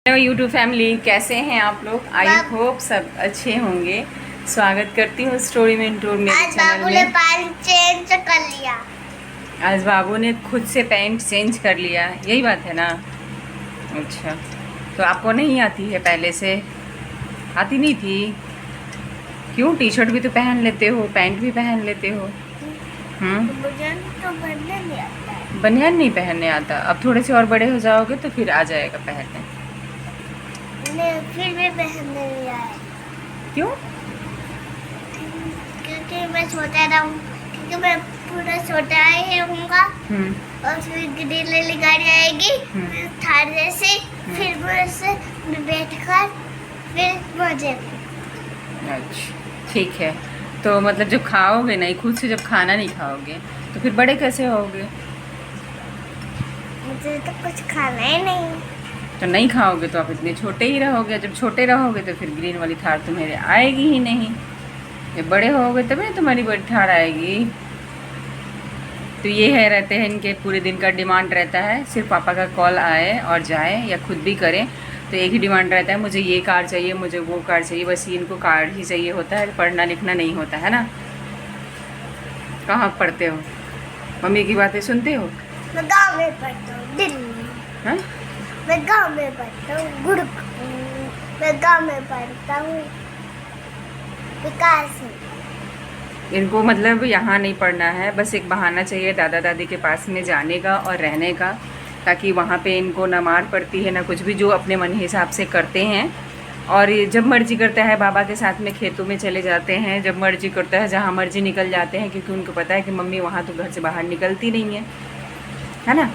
Hello YouTube family, कैसे हैं आप लोग? आई होप सब अच्छे होंगे। स्वागत करती हूँ स्टोरी में इंटूर मेरे चैनल बाबू ने में। पैंट चेंज कर लिया। आज बाबू ने खुद से पैंट चेंज कर लिया, यही बात है ना? अच्छा, तो आपको नहीं आती है? पहले से आती नहीं थी? क्यों? टी शर्ट भी तो पहन लेते हो, पैंट भी पहन लेते हो। मुझे तो बनने नहीं आता है। बनियान नहीं पहनने आता? अब थोड़े से और बड़े हो जाओगे तो फिर आ जाएगा पहनने। फिर भी पहनने नहीं आया क्यों? क्योंकि मैं छोटा रहूँ, क्योंकि मैं पूरा छोटा ही रहूँगा। और फिर ग्रीन वाली गाड़ी आएगी थार जैसी, फिर मैं उससे बैठकर फिर मजे। अच्छा, ठीक है। तो मतलब जब खाओगे नहीं, खुद से जब खाना नहीं खाओगे तो फिर बड़े कैसे होगे? मुझे तो कुछ खाना ही नहीं। तो नहीं खाओगे तो आप इतने छोटे ही रहोगे। जब छोटे रहोगे तो फिर ग्रीन वाली थार तुम्हारे आएगी ही नहीं। जब बड़े होगे तभी तुम्हारी बड़ी थार आएगी। तो ये है, रहते हैं इनके पूरे दिन का डिमांड रहता है, सिर्फ पापा का कॉल आए और जाए या खुद भी करें तो एक ही डिमांड रहता है, मुझे ये कार चाहिए, मुझे वो कार चाहिए। बस इनको कार ही चाहिए होता है, पढ़ना लिखना नहीं होता है ना। कहाँ पढ़ते हो? मम्मी की बातें सुनते हो? मैं गाँव में पढ़ता हूँ, दिल्ली। हाँ, मैं गाँव में पढ़ता हूँ, मैं गाँव में पढ़ता हूँ, विकास है। इनको मतलब यहाँ नहीं पढ़ना है, बस एक बहाना चाहिए दादा दादी के पास में जाने का और रहने का, ताकि वहाँ पे इनको ना मार पड़ती है ना कुछ भी, जो अपने मन हिसाब से करते हैं। और ये जब मर्जी करता है बाबा के साथ में खेतों में चले जाते हैं, जब मर्जी करता है जहाँ मर्जी निकल जाते हैं, क्योंकि उनको पता है कि मम्मी वहाँ तो घर से बाहर निकलती नहीं है ना?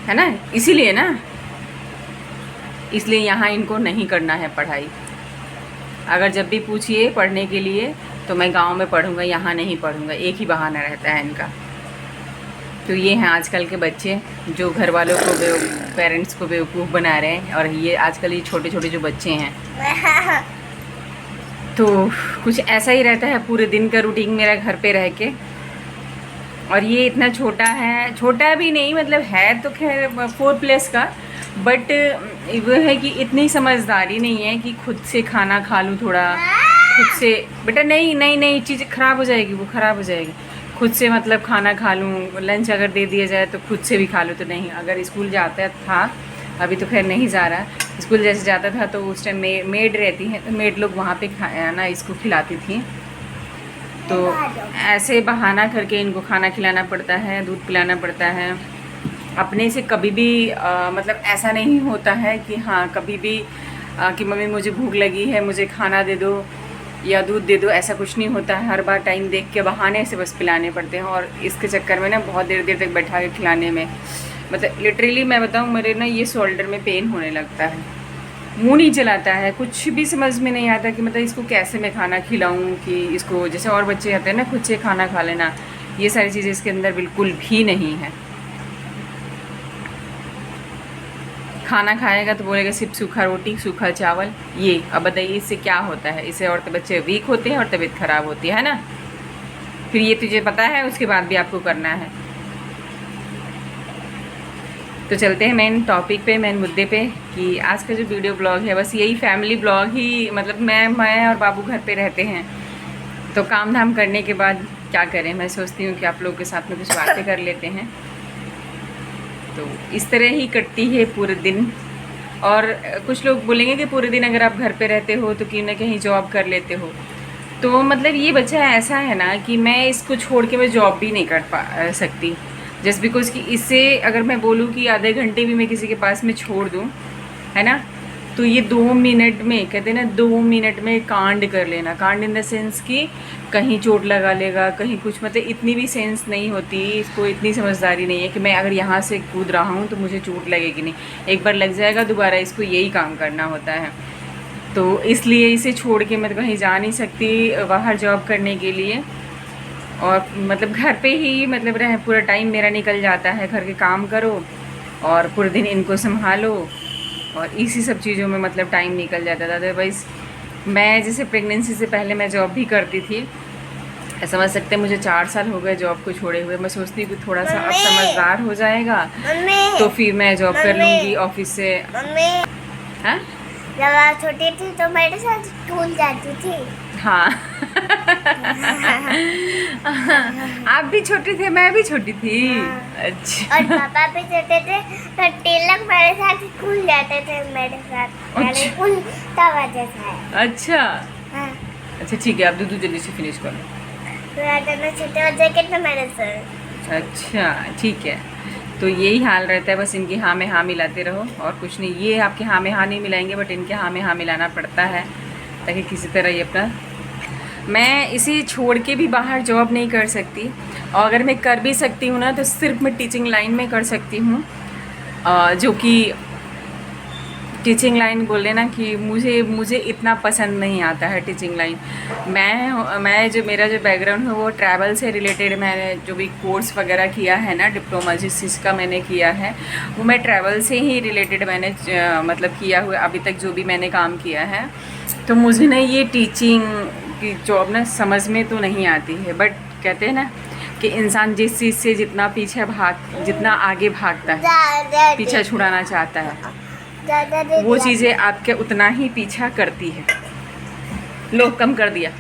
है ना? इसीलिए ना, इसलिए यहाँ इनको नहीं करना है पढ़ाई। अगर जब भी पूछिए पढ़ने के लिए तो मैं गांव में पढ़ूंगा, यहाँ नहीं पढ़ूंगा, एक ही बहाना रहता है इनका। तो ये हैं आजकल के बच्चे जो घर वालों को पेरेंट्स को बेवकूफ़ बना रहे हैं। और ये आजकल ये छोटे छोटे जो बच्चे हैं, तो कुछ ऐसा ही रहता है पूरे दिन का रूटीन मेरा घर पे रह के। और ये इतना छोटा है, छोटा भी नहीं मतलब है तो खैर 4+ का, बट वो है कि इतनी समझदारी नहीं है कि खुद से खाना खा लूँ थोड़ा खुद से। बेटा नहीं नहीं नहीं, चीज़ ख़राब हो जाएगी, वो ख़राब हो जाएगी। खुद से मतलब खाना खा लूँ, लंच अगर दे दिया जाए तो खुद से भी खा लूँ। तो नहीं, अगर स्कूल जाता था, अभी तो खैर नहीं जा रहा, स्कूल जैसे जाता था तो उस टाइम मेड रहती है तो मेड लोग वहाँ पे खाया ना इसको खिलाती थी। तो ऐसे बहाना करके इनको खाना खिलाना पड़ता है, दूध पिलाना पड़ता है। अपने से कभी भी मतलब ऐसा नहीं होता है कि हाँ कभी भी कि मम्मी मुझे भूख लगी है, मुझे खाना दे दो या दूध दे दो, ऐसा कुछ नहीं होता है। हर बार टाइम देख के बहाने से बस पिलाने पड़ते हैं। और इसके चक्कर में ना बहुत देर देर तक बैठा के खिलाने में, मतलब लिटरली मैं बताऊँ, मेरे ना ये शोल्डर में पेन होने लगता है, मुंह नहीं चलाता है, कुछ भी समझ में नहीं आता कि मतलब इसको कैसे मैं खाना खिलाऊं कि इसको, जैसे और बच्चे आते हैं ना खुद से खाना खा लेना, ये सारी चीज़ें इसके अंदर बिल्कुल भी नहीं है। खाना खाएगा तो बोलेगा सिर्फ सूखा रोटी सूखा चावल। ये अब बताइए इससे क्या होता है? इससे और तो बच्चे वीक होते हैं और तबीयत खराब होती है ना। फिर ये तुझे पता है, उसके बाद भी आपको करना है। तो चलते हैं मेन टॉपिक पे, मेन मुद्दे पे, कि आज का जो वीडियो ब्लॉग है बस यही फैमिली ब्लॉग ही, मतलब मैं और बाबू घर पे रहते हैं तो काम धाम करने के बाद क्या करें, मैं सोचती हूँ कि आप लोगों के साथ में कुछ बातें कर लेते हैं। तो इस तरह ही कटती है पूरे दिन। और कुछ लोग बोलेंगे कि पूरे दिन अगर आप घर पे रहते हो तो कहीं ना कहीं जॉब कर लेते हो, तो मतलब ये बच्चा ऐसा है ना कि मैं इसको छोड़ के मैं जॉब भी नहीं कर सकती, जस्ट बिकॉज कि इससे अगर मैं बोलूँ कि आधे घंटे भी मैं किसी के पास में छोड़ दूँ, है ना, तो ये 2 मिनट में, कहते हैं ना 2 मिनट में कांड कर लेना। कांड इन द सेंस कि कहीं चोट लगा लेगा, कहीं कुछ, मतलब इतनी भी सेंस नहीं होती इसको, इतनी समझदारी नहीं है कि मैं अगर यहाँ से कूद रहा हूँ तो मुझे चोट लगेगी नहीं। एक बार लग जाएगा, दोबारा इसको यही काम करना होता है। तो इसलिए इसे छोड़ के मैं कहीं जा नहीं सकती बाहर जॉब करने के लिए। और मतलब घर पे ही मतलब रह पूरा टाइम मेरा निकल जाता है, घर के काम करो और पूरे दिन इनको संभालो और इसी सब चीज़ों में मतलब टाइम निकल जाता था। अदरवाइज़ मैं जैसे प्रेगनेंसी से पहले मैं जॉब भी करती थी, समझ सकते हैं मुझे 4 साल हो गए जॉब को छोड़े हुए। मैं सोचती हूँ कि थोड़ा सा अब मम्मी। समझदार हो जाएगा मम्मी तो फिर मैं जॉब कर मम्मी। लूँगी ऑफिस से। मम्मी हाँ जब आप छोटी थी तो मेरे साथ स्कूल जाती थी। हाँ आप भी छोटे थे, मैं भी छोटी थी। हाँ। अच्छा और पापा भी छोटे थे तो तिलक मेरे साथ स्कूल जाते थे मेरे साथ। मेरे अच्छा। स्कूल तब वजह से है। अच्छा हाँ अच्छा ठीक है, आप दूध जल्दी से फिनिश कर लो। तो आते छोटे बच्चे कितने मेरे साथ। अच्छा ठीक है, तो यही हाल रहता है, बस इनकी हाँ में हाँ मिलाते रहो और कुछ नहीं। ये आपके हाँ में हाँ नहीं मिलाएंगे बट इनके हाँ में हाँ मिलाना पड़ता है ताकि किसी तरह ये अपना। मैं इसे छोड़ के भी बाहर जॉब नहीं कर सकती, और अगर मैं कर भी सकती हूँ ना तो सिर्फ मैं टीचिंग लाइन में कर सकती हूँ, जो कि टीचिंग लाइन बोले ना कि मुझे इतना पसंद नहीं आता है टीचिंग लाइन। मैं जो मेरा जो बैकग्राउंड है वो ट्रैवल से रिलेटेड, मैंने जो भी कोर्स वगैरह किया है ना, डिप्लोमा जिस चीज़ का मैंने किया है वो मैं ट्रैवल से ही रिलेटेड मैंने मतलब किया हुआ अभी तक जो भी मैंने काम किया है। तो मुझे ना ये टीचिंग की जॉब ना समझ में तो नहीं आती है, बट कहते हैं ना कि इंसान जिस चीज़ से जितना आगे भागता है, पीछा छुड़ाना चाहता है, वो चीज़ें आपके उतना ही पीछा करती है। लो कम कर दिया।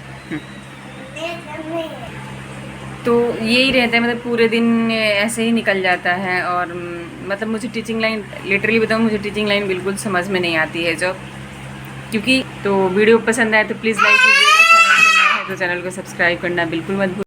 तो यही रहता है, मतलब पूरे दिन ऐसे ही निकल जाता है। और मतलब मुझे टीचिंग लाइन, लिटरली बताऊँ, मुझे टीचिंग लाइन बिल्कुल समझ में नहीं आती है जब, क्योंकि तो वीडियो पसंद आए तो प्लीज़ लाइक कीजिएगा, चैनल पे नया है तो चैनल को सब्सक्राइब करना बिल्कुल मत भूलिएगा।